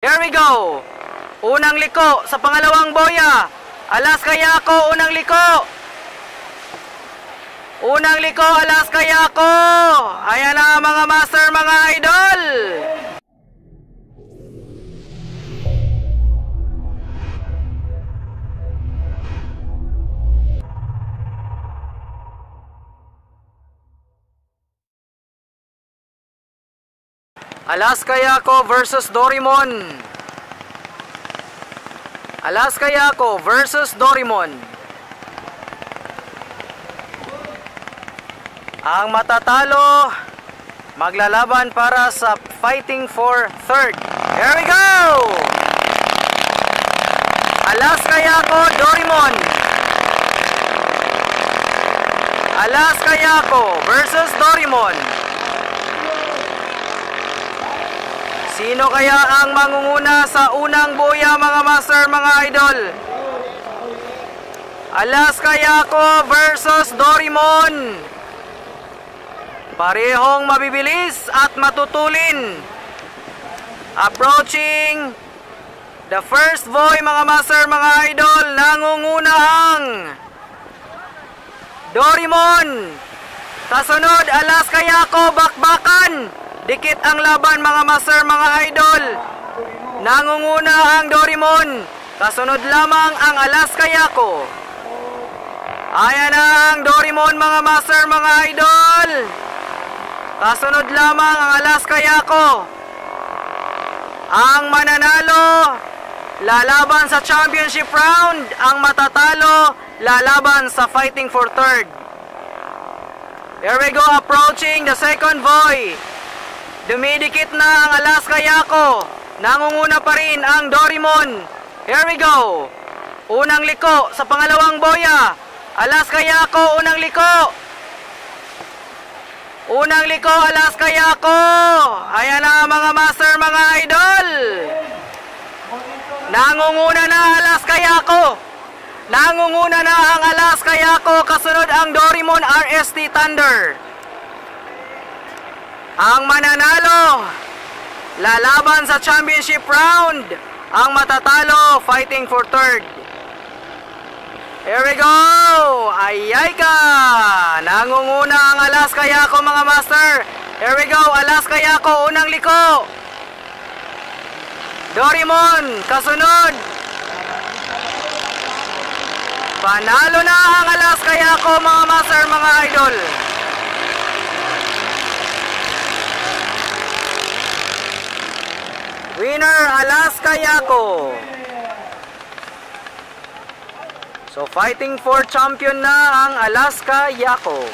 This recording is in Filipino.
Here we go. Unang liko sa pangalawang boya. Alaska Yako, unang liko. Unang liko, Alaska Yako. Ayan na mga master, mga idol. Alaska Yako versus Dorimon. Alaska Yako versus Dorimon. Ang matatalo maglalaban para sa fighting for third. Here we go! Alaska Yako, Dorimon. Alaska Yako versus Dorimon. Sino kaya ang mangunguna sa unang boya, mga master, mga idol? Alaska Yako versus Dorimon. Parehong mabibilis at matutulin. Approaching the first boy, mga master, mga idol. Nangunguna ang Dorimon. Kasunod, Alaska Yako, bakbakan. Dikit ang laban, mga master, mga idol. Nangunguna ang Dorimon. Kasunod lamang ang Alaska Yako. Ayan na ang Dorimon, mga master, mga idol. Kasunod lamang ang Alaska Yako. Ang mananalo lalaban sa championship round. Ang matatalo lalaban sa fighting for third. Here we go, approaching the second boy. Dumidikit na ang Alaska Yako. Nangunguna pa rin ang Dorimon. Here we go. Unang liko sa pangalawang boya. Alaska Yako, unang liko. Unang liko, Alaska Yako. Ayan na mga master, mga idol. Nangunguna na Alaska Yako. Nangunguna na ang Alaska Yako. Kasunod ang Dorimon RST Thunder. Ang mananalo lalaban sa championship round. Ang matatalo fighting for third. Here we go. Ayay ka. Nangunguna ang Alaska Yako, mga master. Here we go. Alaska Yako, unang liko. Dorimon, kasunod. Panalo na ang Alaska Yako, mga master, mga idol. Winner, Alaska Yako. So fighting for champion na ang Alaska Yako.